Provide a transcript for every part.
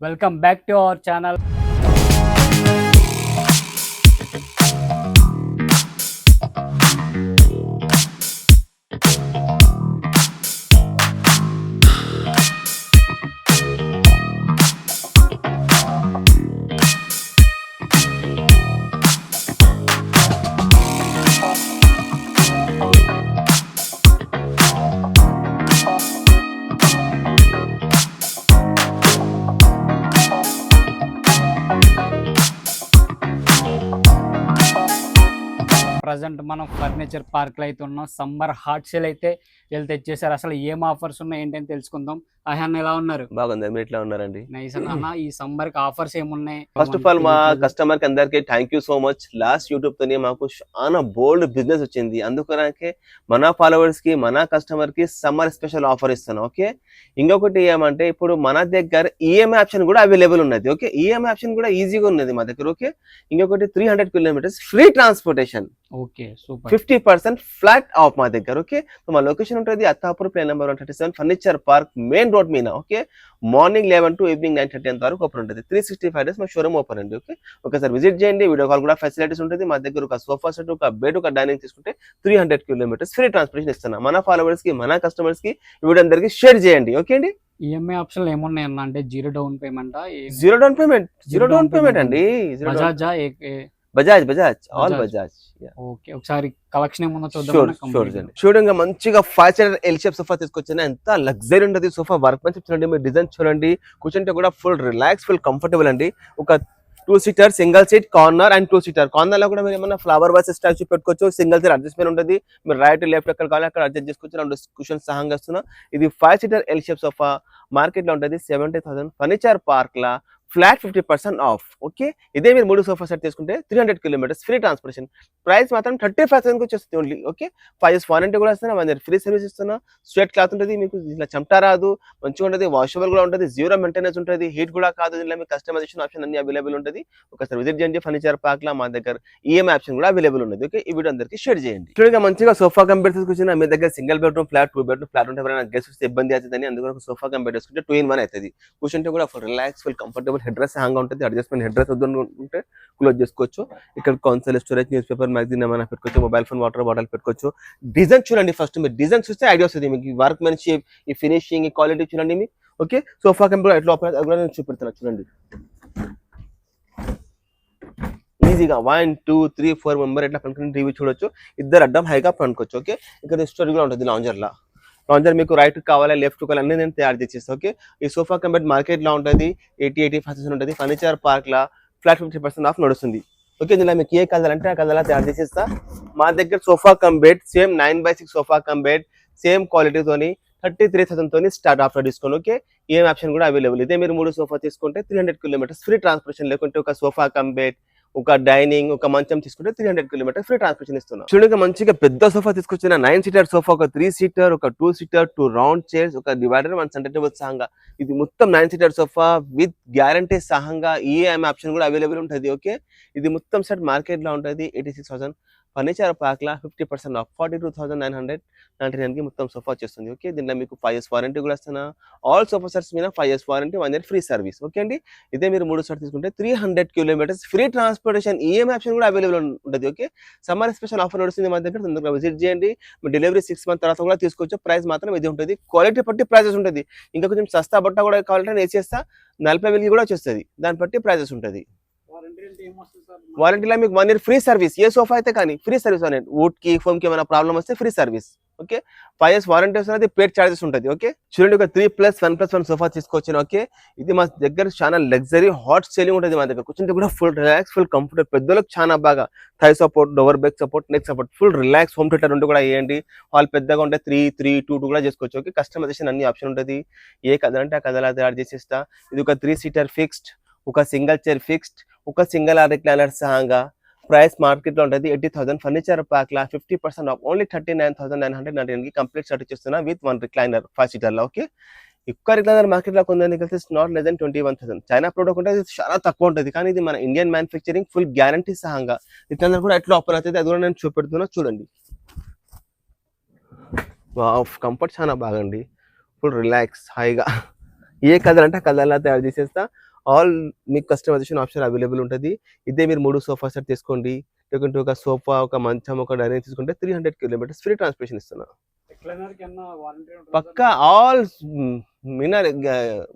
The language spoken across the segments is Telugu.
Welcome back to our channel. Present మనం ఫర్నిచర్ పార్క్ లో అయితే ఉన్నాం. సమ్మర్ హాట్ సేల్ అయితే వీళ్ళు తెచ్చేసారు. అసలు ఏం ఆఫర్స్ ఉన్నాయి ఏంటని తెలుసుకుందాం. అన్న ఎలా ఉన్నారు? బాగుంది. మీరు ఎట్లా ఉన్నారండి? నైస్ అన్న. ఈ సమ్మర్ కి ఆఫర్స్ ఏమున్నాయి? ఫస్ట్ ఆఫ్ ఆల్ మా కస్టమర్ కి అందరికి thank you so much. Last YouTube తోని మాకు చాలా బోల్డ్ బిజినెస్ వచ్చింది. అందుకనే మన ఫాలోవర్స్ కి మన కస్టమర్ కి సమ్మర్ స్పెషల్ ఆఫర్ ఇస్తాను. ఓకే, ఇంకొకటి ఏమంటే ఇప్పుడు మన దగ్గర ఈఎంఐ ఆప్షన్ కూడా అవైలబుల్ ఉన్నది. ఓకే, ఈఎంఐ ఆప్షన్ కూడా ఈజీగా ఉన్నది మా దగ్గర. ఓకే, ఇంకొకటి 300 kilometres free transportation. Okay, super. 50% flat off మా దగ్గర. ఓకే, మా లొకేషన్ ఉంటుంది అత్తాపూర్ ప్లేన్ number 137 furniture park main road మీన. ఓకే, మార్నింగ్ 11 to ఈవినింగ్ 9:30 అంత వరకు ఓపెన్ ఉంటుంది. 365 డేస్ మా షోరూమ్ ఓపెన్ అండి. ఓకే, ఒకసారి విజిట్ చేయండి. వీడియో కాల్ కూడా ఫెసిలిటీస్ ఉంటుంది మా దగ్గర. ఒక సోఫా సెట్, ఒక బెడ్, ఒక డైనింగ్ తీసుకుంటే 300 కిలోమీటర్స్ ఫ్రీ ట్రాన్స్పోర్టేషన్ ఇస్తున్నాం. మన ఫాలోవర్స్ కి మన కస్టమర్స్ కి వీడియో అందరికి షేర్ చేయండి. ఓకే అండి. ఈఎంఐ ఆప్షన్ ఏమున్నాయి అన్న? అంటే జీరో డౌన్ పేమెంట్ అండి. బజాజా బజాజ్ ఆల్ బజాజ్. ఓకే, ఒకసారి కలెక్షన్ ఏముందో చూద్దాం. చూడండి మంచిగా 5 సీటర్ ఎల్ షేప్ సోఫా తీసుకొచ్చిన ఎంత లగ్జరీ ఉంటుంది సోఫా. వర్క్ మంచి చూడండి, మీరు డిజైన్ చూడండి. కూర్చుంటే కూడా ఫుల్ రిలాక్స్, ఫుల్ కంఫర్టబుల్ అండి. ఒక 2 seater single seat corner and 2 seater corner లో కూడా మీరు ఏమన్నా ఫ్లవర్ వాస్ స్టాచ్యూ పెట్టుకోవచ్చు. సింగిల్ సీట్ అడ్జస్ట్మెంట్ ఉంటుంది. మీరు రైట్ లెఫ్ట్ ఎక్కడ కావాలి అక్కడ అడ్జస్ట్ చేసుకోవచ్చు. 2 కుషన్స్ సహాయంగా వస్తున్నా. ఇది 5 seater L shape sofa market లో ఉంటుంది 70,000 furniture park law flat 50% of. Okay, ఇదే మీరు 3 సోఫా సెట్ తీసుకుంటే 300 కిలోమీటర్స్ ఫ్రీ ట్రాన్స్పోర్టేషన్. ప్రైస్ మాత్రం 35,000 వచ్చేస్తుంది ఓన్లీ. ఓకే, 5 years వారంటీ కూడా ఇస్తున్నా. 1 year ఫ్రీ సర్వీస్ ఇస్తున్నా. స్వెట్ క్లాత్ ఉంటుంది, మీకు ఇట్లా చెమట రాదు, మంచిగా ఉంటుంది. వాషబుల్ కూడా ఉంటుంది, జీరో మెయింటెనెన్స్ ఉంటుంది, హీట్ కూడా కాదు. దీనిలో మీకు కస్టమైజేషన్ ఆప్షన్ అన్ని అవైలబుల్ ఉంటుంది. ఒకసారి విజిట్ చేయండి ఫర్నిచర్ పార్క్ లా. మా దగ్గర ఈఎంఐ ఆప్షన్ కూడా అవైలబుల్ ఉన్నది. ఓకే, ఈ వీడియో అందరికి షేర్ చేయండి. చూడగా మంచిగా సోఫా కంబెడ్ తీసుకొచ్చిన. మీ దగ్గర single bedroom flat, 2 bedroom flat ఉంటే ఎవరైనా గెస్ట్ వస్తే ఇబ్బంది అవుతుందని అందుకని సోఫా కంబెడ్ తీసుకుంటే 2 in 1 అవుతుంది. కూర్చుంటే కూడా full relax, full comfortable. Head rest hang ఉంటుంది. అడ్జస్ట్మెంట్ హెడ్ రెస్ట్ వద్దుకుంటే క్లోజ్ చేసుకోవచ్చు. ఇక్కడ council storage, news paper, magazine ఏమైనా పెట్టుకోవచ్చు. మొబైల్ ఫోన్, వాటర్ బాటిల్ పెట్టుకోవచ్చు. డిజైన్ చూడండి. ఫస్ట్ మీరు డిజైన్ చూస్తే ఐడియా వస్తుంది మీకు. వర్క్ మెన్షిప్, ఈ ఫినిషింగ్, ఈ క్వాలిటీ చూడండి మీకు. ఓకే, సోఫా కంపెనీ ఎట్లా ఓపెన్ నేను చూపెడుతున్నా చూడండి. ఈజీగా 1 2 3 4 మెంబర్ ఎట్లా పనుకుని టీవీ చూడొచ్చు. ఇద్దరు అడ్డం హైగా పనుకోవచ్చు. ఓకే, ఇక్కడ స్టోరేజ్ కూడా ఉంటుంది. లాంజర్ మీకు రైట్ కావాలి, లెఫ్ట్ కావాలి, అన్ని నేను తయారు చేసేస్తాను. ఓకే, ఈ సోఫా కంబెడ్ మార్కెట్ లో ఉంటుంది 80-85% ఉంటుంది. Furniture park law flat 50% of నడుస్తుంది. ఓకే, ఇందులో మీకు ఏ కలర్ అంటే ఆ కలర్ తయారు చేసేస్తా. మా దగ్గర sofa cum bed same 9x6 sofa cum bed same క్వాలిటీతోని 33,000 తోని స్టార్ట్ ఆఫర్ డిస్కౌంట్. ఓకే, ఏం ఆప్షన్ కూడా అవైలబుల్. ఇదే మీరు 3 సోఫా తీసుకుంటే 300 కిలోమీటర్స్ ఫ్రీ ట్రాన్స్పోర్టేషన్. లేకుంటే ఒక సోఫా కంబెడ్, ఒక డైనింగ్, ఒక మంచం తీసుకుంటే 300 కిలోమీటర్స్ ఫ్రీ ట్రాన్స్పోర్టేషన్ ఇస్తున్నాం. చూడండి మంచిగా పెద్ద సోఫా తీసుకొచ్చిన. 9 సీటర్ సోఫా, ఒక 3 సీటర్, ఒక 2 సీటర్, 2 రౌండ్ చైర్స్, ఒక డివైడర్, 1 సెంటర్ టేబుల్ సహంగా. ఇది మొత్తం 9 సీటర్ సోఫా విత్ గ్యారంటీ సహంగా ఈఎంఐ ఆప్షన్ కూడా అవైలబుల్ ఉంటుంది. ఓకే, ఇది మొత్తం సెట్ మార్కెట్ లో ఉంటుంది 86,000 ఫర్నిచర్ పార్క్ లా 50% ఆఫ్ 42,999 కి మొత్తం సోఫా వచ్చేస్తుంది. ఓకే, దీంట్లో మీకు 5 years వారంటీ కూడా ఇస్తున్నా. ఆల్ సోఫా సెట్స్ మీద 5 years warranty, 1 year free service. Okay అండి, ఇదే మీరు 3 సెట్ తీసుకుంటే 300 kilometres free transportation. EMI option కూడా అవైలబుల్ ఉంటుంది. ఓకే, సమ్మర్ స్పెషల్ ఆఫర్ నడుస్తుంది మా దగ్గర. తొందరగా విజిట్ చేయండి. మీ డెలివరీ 6 months తర్వాత కూడా తీసుకోవచ్చు. ప్రైస్ మాత్రం ఇది ఉంటుంది. క్వాలిటీ బట్టి ప్రైజెస్ ఉంటుంది. ఇంకా కొంచెం సస్తా బట్ట కూడా కావాలంటే నేను వేసేస్తా. 40,000 కూడా వచ్చేస్తుంది. దాన్ని బట్టి ప్రైజెస్ ఉంటుంది. వారంటీలో మీకు 1 year ఫ్రీ సర్వీస్. ఏ సోఫా అయితే కానీ ఫ్రీ సర్వీస్ అనేది. వుడ్ కి, ఫోమ్ కి ఏమైనా ప్రాబ్లమ్ వస్తే free service. Okay, 5 years warranty వస్తుంది. పేడ్ చార్జెస్ ఉంటుంది. ఓకే, చూడండి ఒక 3+1+1 సోఫా తీసుకొచ్చిన. ఓకే, ఇది మా దగ్గర చాలా లగ్జరీ హాట్ సెల్లింగ్ ఉంటుంది. మా దగ్గర కూర్చుంటే కూడా ఫుల్ రిలాక్స్, ఫుల్ కంఫర్టబుల్. పెద్దలకు చాలా బాగా థై సపోర్ట్, డోవర్ back support, neck support, full relax. Home theatre ఉంటే కూడా వేయండి. హాల్ పెద్దగా ఉంటే 3-3-2 కూడా చేసుకోవచ్చు. ఓకే, కస్టమైజేషన్ అన్ని ఆప్షన్ ఉంటుంది. ఏ కథ అంటే ఆ కథలా తయారు చేసేస్తా. ఇది ఒక 3 సీటర్ ఫిక్స్డ్, ఒక సింగిల్ చైర్ ఫిక్స్డ్, ఒక సింగిల్ రిక్లైనర్ సహంగా. ప్రైస్ మార్కెట్ లో ఉంటుంది 80,000 ఫర్నిచర్ పార్క్ లా 50% ఆఫ్ ఓన్లీ 39,999 కి కంప్లీట్ సెట్ ఇస్తున్నా విత్ 1 రిక్లైనర్ 5 సీటర్ లో. ఓకే, ఎక్కువ రిక్లైనర్ మార్కెట్ లో కొందని కలిసి not less than 21,000. China product ఉంటే చాలా తక్కువ ఉంటుంది. కానీ ఇది మన ఇండియన్ మ్యానుఫ్యాక్చరింగ్, ఫుల్ గ్యారంటీ సహంగా. రిక్లైనర్ కూడా ఎట్లా ఆపర్ అవుతుంది అది కూడా నేను చూపెడుతున్నా చూడండి. కంఫర్ట్ చాలా బాగండి, ఫుల్ రిలాక్స్ హాయిగా. ఏ కలర్ అంటే కలర్లా తయారు చేసేస్తా. ఆల్ మీకు కస్టమైజేషన్ ఆప్షన్ అవైలబుల్ ఉంటుంది. ఇదే మీరు 3 సోఫా సెట్ తీసుకోండి, లేకుంటే ఒక సోఫా, ఒక మంచం, ఒక డైనింగ్ తీసుకుంటే 300 కిలోమీటర్స్ ఫ్రీ ట్రాన్స్పోర్టేషన్ ఇస్తున్నా. పక్కా ఆల్ మినర్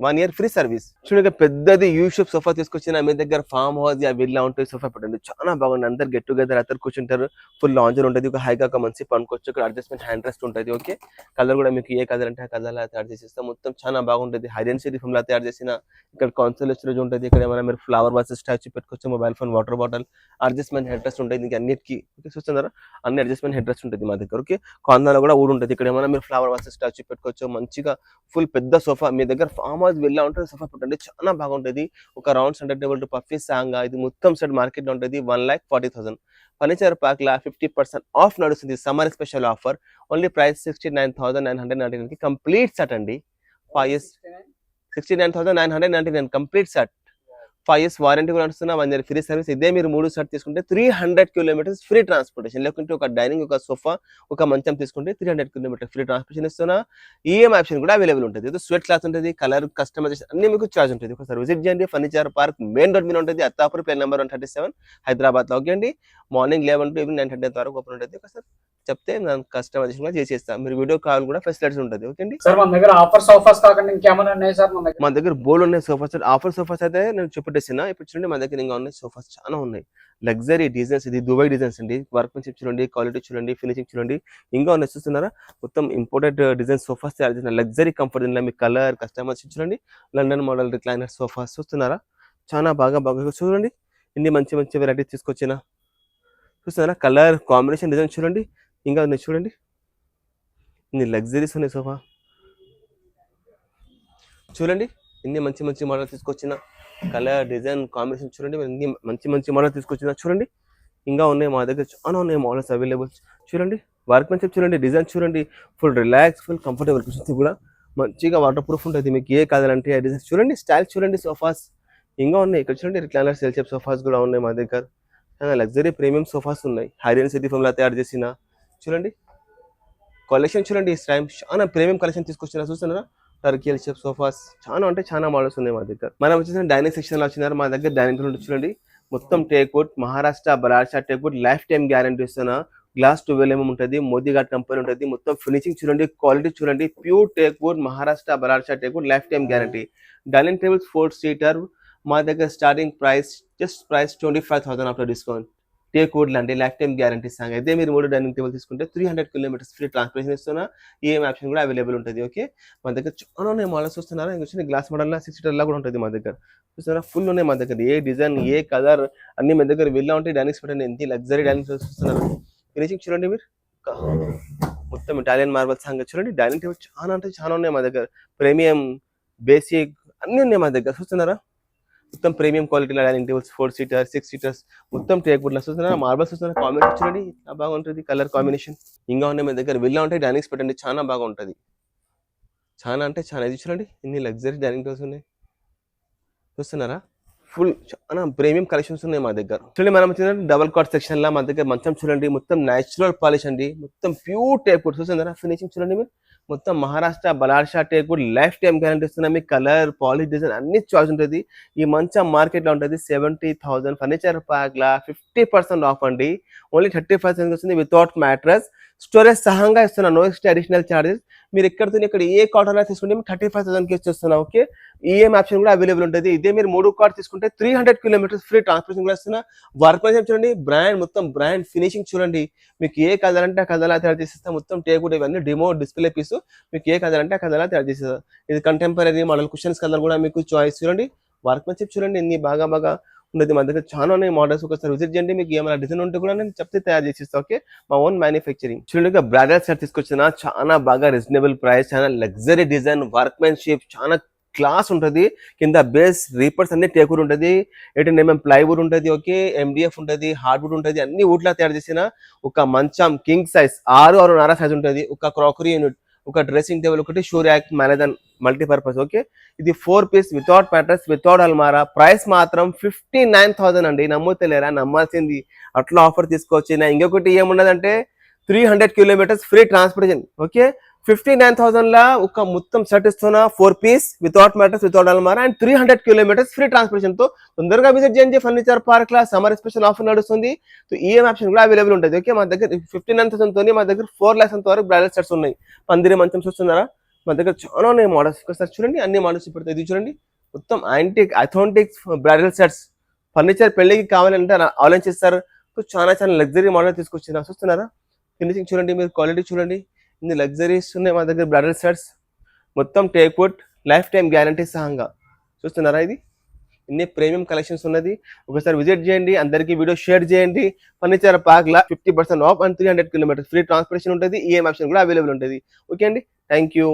1 ఇయర్ ఫ్రీ సర్వీస్. చూడండి పెద్దది యూ షేప్ సోఫా తీసుకొచ్చిన మీ దగ్గర ఫామ్ హౌస్ విల్లా ఉంటుంది సోఫా పెట్టండి, చాలా బాగుంది. అందరు గెట్ టుగెదర్ అందరు కూర్చుంటారు. ఫుల్ లాంజర్ ఉంటుంది, ఒక హైగా ఒక మంచి పనుకోవచ్చు. ఇక్కడ అడ్జస్ట్మెంట్ హ్యాండ్ రెస్ట్ ఉంటుంది. ఓకే, కలర్ కూడా మీకు ఏ కలర్ అంటే ఆ కలర్ లా తయారు చేసేస్తాం. మొత్తం చాలా బాగుంటుంది. హైడెన్సిటీ ఫిల్మ్ లా తయారు చేసిన ఇక్కడ కాన్సోల్ స్టోరేజ్ ఉంటుంది. ఇక్కడ ఏమైనా మీరు ఫ్లవర్ వాసెస్ స్టాచ్యూ పెట్టుకోవచ్చు, mobile phone, water bottle, adjustment head rest ఉంటుంది. ఇంకా అన్నిటికీ ఓకే చూస్తున్నారా, అన్ని అడ్జస్ట్మెంట్ హెడ్ రెస్ట్ ఉంటుంది మా దగ్గర. ఓకే, కార్నర్ లో కూడా ఊడు ఉంటుంది. ఇక్కడ ఏమైనా మీరు ఫ్లవర్ వాసెస్ స్టాచ్యూ పెట్టుకోవచ్చు. మంచిగా ఫుల్ పెద్ద సోఫా మీ దగ్గర ఫామ్ హౌస్ వెళ్ళా ఉంటుంది. సోఫా పెట్టండి, చాలా బాగుంటుంది. ఒక round centre table to puffy song ఇది మొత్తం సెట్ మార్కెట్ లో ఉంటుంది 1,40,000. ఫర్నిచర్ పార్క్ లా 50% ఆఫ్ నడుస్తుంది. Summer special offer. Only price 69,999 కి కంప్లీట్ సెట్ అండి. 5 years 69,999 complete set. 5 years warranty కూడా నడుస్తున్నా, 1 year ఫ్రీ సర్వీస్. ఇదే మీరు 3 సెట్ తీసుకుంటే 300 కిలోమీటర్స్ ఫ్రీ ట్రాన్స్పోర్టేషన్. లేకుంటే ఒక డైనింగ్, ఒక సోఫా, ఒక మంచం తీసుకుంటే 300 కిలోమీటర్ ఫ్రీ ట్రాన్స్పోర్టేషన్ ఇస్తున్నా. ఈఎంఐ ఆప్షన్ కూడా అవైలబుల్ ఉంటుంది. ఇది స్వెట్ క్లాత్ ఉంటుంది, కలర్ కస్టమైజేషన్ అన్ని మీకు చార్జ్ ఉంటుంది. ఒకసారి విజిట్ చేయండి. ఫర్నిచర్ పార్క్ మెయిన్ రోడ్ మీద ఉంటుంది, అత్తాపూర్, ప్లేన్ నెంబర్ 137, హైదరాబాద్ లో. ఓకే అండి, మార్నింగ్ 11 to ఈవినింగ్ 9:30 వరకు ఓపెన్ ఉంటుంది. ఒకసారి చెప్తే నేను కస్టమైజేషన్ కూడా చేసేస్తాను. మీరు వీడియో కాల్ కూడా ఫెసిలిటీస్ ఉంటుంది. ఓకే అండి సార్, మన దగ్గర ఆఫర్ సోఫాస్ కాకుండా ఇంకేమైనా ఉన్నాయి సార్? మన దగ్గర బోల్డ్ ఉన్నాయి సోఫాస్. ఆఫర్ సోఫాస్ అయితే నేను చెప్పేసిన. ఇప్పుడు చూడండి మన దగ్గర ఇంకా ఉన్నాయి సోఫాస్ చాలా ఉన్నాయి. లగ్జరీ డిజైన్స్, ఇది దుబాయ్ డిజైన్స్ అండి. వర్క్మెన్షిప్ చూడండి, క్వాలిటీ చూడండి, ఫినిషింగ్ చూడండి. ఇంకా ఉన్నాయి చూస్తున్నారా, మొత్తం ఇంపోర్టెడ్ డిజైన్ సోఫాస్ తయారు చేసిన లగ్జరీ కంఫర్ట్. దీనిలో మీ కలర్ కస్టమైజేషన్ చూడండి. లండన్ మోడల్ రిక్లైనర్ సోఫాస్ చూస్తున్నారా, చాలా బాగా చూడండి. ఇన్ని మంచి మంచి వెరైటీస్ తీసుకొచ్చిన చూస్తున్నారా. కలర్ కాంబినేషన్ డిజైన్ చూడండి, ఇంకా ఉన్నాయి చూడండి. ఇన్ని లగ్జరీస్ ఉన్నాయి సోఫా చూడండి. ఇన్ని మంచి మంచి మోడల్ తీసుకొచ్చిన, కలర్ డిజైన్ కాంబినేషన్ చూడండి. ఇన్ని మంచి మంచి మోడల్ తీసుకొచ్చిన చూడండి. ఇంకా ఉన్నాయి మా దగ్గర చాలా ఉన్నాయి మోడల్స్ అవైలబుల్. చూడండి వర్క్మెన్షిప్ చూడండి, డిజైన్ చూడండి. ఫుల్ రిలాక్స్, ఫుల్ కంఫర్టబుల్ కూర్చొని కూడా మంచిగా వాటర్ ప్రూఫ్ ఉంటుంది. మీకు ఏ కావాలంటే ఆ డిజైన్ చూడండి. స్టైల్ చూడండి సోఫాస్ ఇంకా ఉన్నాయి. ఇక్కడ చూడండి రిక్లైనర్ సెల్ షేప్ సోఫాస్ కూడా ఉన్నాయి మా దగ్గర. లగ్జరీ ప్రీమియం సోఫాస్ ఉన్నాయి, హైరియన్ సిటీ ఫోమ్ లా తయారు చేసిన. చూడండి కలెక్షన్ చూడండి. టైం చాలా ప్రీమియం కలెక్షన్ తీసుకొచ్చినా చూస్తున్నారా. టర్కియల్ షేప్ సోఫాస్ చాలా అంటే చాలా మోడల్స్ ఉన్నాయి మా దగ్గర. మనం వచ్చేసి డైనింగ్ సెక్షన్ లో వచ్చినారు. మా దగ్గర డైనింగ్ టేబుల్ చూడండి, మొత్తం టేక్వుడ్, మహారాష్ట్ర బరాషా టేక్వుడ్, లైఫ్ టైం గ్యారంటీ ఇస్తున్నా. గ్లాస్ 12mm ఉంటుంది, మోదీఘాట్ కంపెనీ ఉంటుంది. మొత్తం ఫినిషింగ్ చూడండి, క్వాలిటీ చూడండి. ప్యూర్ టేక్వుడ్, మహారాష్ట్ర బరాషా teakwood, life time guarantee. Dining tables 4 seater మా దగ్గర starting price just price 25,000 after discount. Teakwood లాంటి లైఫ్ టైం గ్యారంటీ సాంగ్. అయితే మీరు 3 డైనింగ్ టేబుల్ తీసుకుంటే 300 కిలోమీటర్స్ ఫ్రీ ట్రాన్స్పోర్టేషన్ ఇస్తున్నా. ఈఎంఐ ఆప్షన్ కూడా అవైలబుల్ ఉంటుంది. ఓకే, మా దగ్గర చాలా ఉన్నాయి మోడల్స్ చూస్తున్నారా. ఇంకా గ్లాస్ మోడల్ 6 seater లా కూడా ఉంటుంది మా దగ్గర. చూస్తున్నారా ఫుల్ ఉన్నాయి మా దగ్గర. ఏ డిజైన్, ఏ కలర్ అన్ని మా దగ్గర వెళ్ళా ఉంటాయి. డైనింగ్స్ పెట్టండి, ఎంత లగ్జరీ డైనింగ్ చూస్తున్నారు. ఫినిషింగ్ చూడండి మీరు, మొత్తం ఇటాలియన్ మార్బల్ సాంగ్ చూడండి. డైనింగ్ టేబుల్ చాలా అంటే చాలా ఉన్నాయి మా దగ్గర. ప్రీమియం, బేసిక్ అన్ని ఉన్నాయి మా దగ్గర. చూస్తున్నారా మొత్తం premium quality dining tables 4 seater 6 seaters మొత్తం టేక్వుడ్ లా చూస్తున్నారా. మార్బల్స్ చూస్తున్నారా, కాంబినేషన్ చూడండి చాలా బాగుంటుంది. కలర్ కాంబినేషన్ ఇంకా ఉన్నాయి మా దగ్గర. వెళ్ళా ఉంటాయి, డైనింగ్స్ పెట్టండి, చాలా బాగా ఉంటుంది. చాలా అంటే చాలా. ఇది చూడండి ఇన్ని లగ్జరీ డైనింగ్ టేబుల్స్ ఉన్నాయి చూస్తున్నారా. ఫుల్ చాలా ప్రీమియం కలెక్షన్స్ ఉన్నాయి మా దగ్గర. చూడండి మనం వచ్చిన డబల్ కాట్ సెక్షన్ లా మా దగ్గర మంచం చూడండి, మొత్తం న్యాచురల్ పాలిష్ అండి, మొత్తం ప్యూర్ టేక్వుడ్ చూస్తున్నారా. ఫినిషింగ్ చూడండి మీరు, మొత్తం Maharashtra Ballarshah teakwood, life time guarantee ఇస్తున్నా. మీకు కలర్, పాలిష్, డిజైన్ అన్ని చాయిస్ ఉంటుంది. ఈ మంచం మార్కెట్ లో ఉంటుంది 70,000. ఫర్నిచర్ పార్క్ లా 50% ఆఫ్ అండి. ఓన్లీ 35,000 వస్తుంది వితౌట్ మ్యాట్రస్. స్టోరేజ్ సహంగా ఇస్తున్నా, నో ఎక్స్ట్రా అడిషనల్ చార్జెస్. మీరు ఎక్కడితో ఇక్కడ ఏ కాటన్ లా తీసుకుంటే 35,000కి ఇస్తున్నా. ఓకే, ఈఎంఐ ఆప్షన్ కూడా అవైలబుల్ ఉంటుంది. ఇదే మీరు 3 కార్డ్ తీసుకుంటే 300 కిలోమీటర్స్ ఫ్రీ ట్రాన్స్పోర్టేషన్ కూడా ఇస్తున్నా. వర్క్ చూడండి, బ్రాండ్ మొత్తం బ్రాండ్ ఫినిషింగ్ చూడండి. మీకు ఏ కలర్ అంటే ఆ కలర్లా తయారు చేసేస్తా. మొత్తం టేక్వుడ్ ఇవన్నీ డిమో డిస్ప్లే పీస్. మీకు ఏ కలర్ అంటే ఆ కలర్లా తయారు చేసేస్తా. ఇది కంటెంపరీ మోడల్ కుషన్స్ కలర్ కూడా మీకు చాయిస్ చూడండి. వర్క్ చూడండి ఎన్ని బాగా ఉండేది. మా దగ్గర చాలా ఉన్నాయి మోడల్స్. ఒకసారి విజిట్ చేయండి. మీకు ఏమైనా డిజైన్ ఉంటే కూడా నేను చెప్తే తయారు చేసిస్తా. ఓకే, మా ఓన్ మ్యానుఫ్యాక్చరింగ్. చూడండి బ్రాడల్ సెట్ తీసుకొచ్చిన, చాలా బాగా రీజనబుల్ ప్రైస్, చాలా లగ్జరీ డిజైన్, వర్క్మెన్షిప్ చాలా క్లాస్ ఉంటుంది. కింద బేస్ రీపర్స్ అన్ని టేక్వుడ్ ఉంటుంది, 18mm ప్లైవుడ్ ఉంటుంది. ఓకే, MDF ఉంటుంది, హార్డ్వుడ్ ఉంటుంది. అన్ని వుడ్ లా తయారు చేసిన ఒక మంచం కింగ్ సైజ్ 6.5 సైజ్ ఉంటుంది. ఒక క్రాకరీ యూనిట్, ఒక డ్రెస్సింగ్ టేబుల్, ఒకటి షూ ర్యాక్, మేనేజన్ మల్టీపర్పస్. ఓకే, ఇది 4 పీస్ వితౌట్ మ్యాట్రస్, వితౌట్ అల్మారా. ప్రైస్ మాత్రం 59,000 అండి. నమ్ముతలేరా? నమ్మాల్సింది. అట్లా ఆఫర్ తీసుకోవచ్చు. ఇంకొకటి ఏమున్నదంటే 300 కిలోమీటర్స్ ఫ్రీ ట్రాన్స్పోర్టేషన్. ఓకే, 59,000 లా ఒక మొత్తం సెట్ ఇస్తున్నా 4 పీస్ వితౌట్ మ్యాట్రెస్ వితౌట్ అల్మారా అండ్ 300 కిలోమీటర్స్ ఫ్రీ ట్రాన్స్పోర్టేషన్ తో తొందరగా విజిట్ చేయండి ఫర్నిచర్ పార్క్ లా. సమ్మర్ స్పెషల్ ఆఫర్ నడుస్తుంది. సో ఈఎంఐ ఆప్షన్ కూడా అవైలబుల్ ఉంటుంది. ఓకే, మా దగ్గర 59,000 తోని మా దగ్గర 4 lakhs అంత వరకు బ్రైడల్ సెట్స్ ఉన్నాయి. పందిరి మంచం చూస్తున్నారా, మా దగ్గర చాలా ఉన్నాయి మోడల్స్. ఒకసారి చూడండి, అన్ని మోడల్స్ ఇప్పుడు ఇది చూడండి, మొత్తం antique authentic bridal sets. Furniture పెళ్లికి కావాలంటే ఆలోచిస్తారు. సో చాలా చాలా లగ్జరీ మోడల్ తీసుకొచ్చిన చూస్తున్నారా. ఫినిషింగ్ చూడండి, మీరు క్వాలిటీ చూడండి, ఇన్ని లగ్జరీస్ ఉన్నాయి మా దగ్గర బ్రైడల్ సెట్స్. మొత్తం teakwood, life time guarantee సహంగా చూస్తున్నారా. ఇది ఇన్ని ప్రీమియం కలెక్షన్స్ ఉన్నది. ఒకసారి విజిట్ చేయండి, అందరికీ వీడియో షేర్ చేయండి. ఫర్నిచర్ పార్క్ లా 50% of and 300 kilometres free transportation ఉంటుంది. ఈఎంఐ ఆప్షన్ కూడా అవైలబుల్ ఉంటుంది. ఓకే అండి, థ్యాంక్ యూ.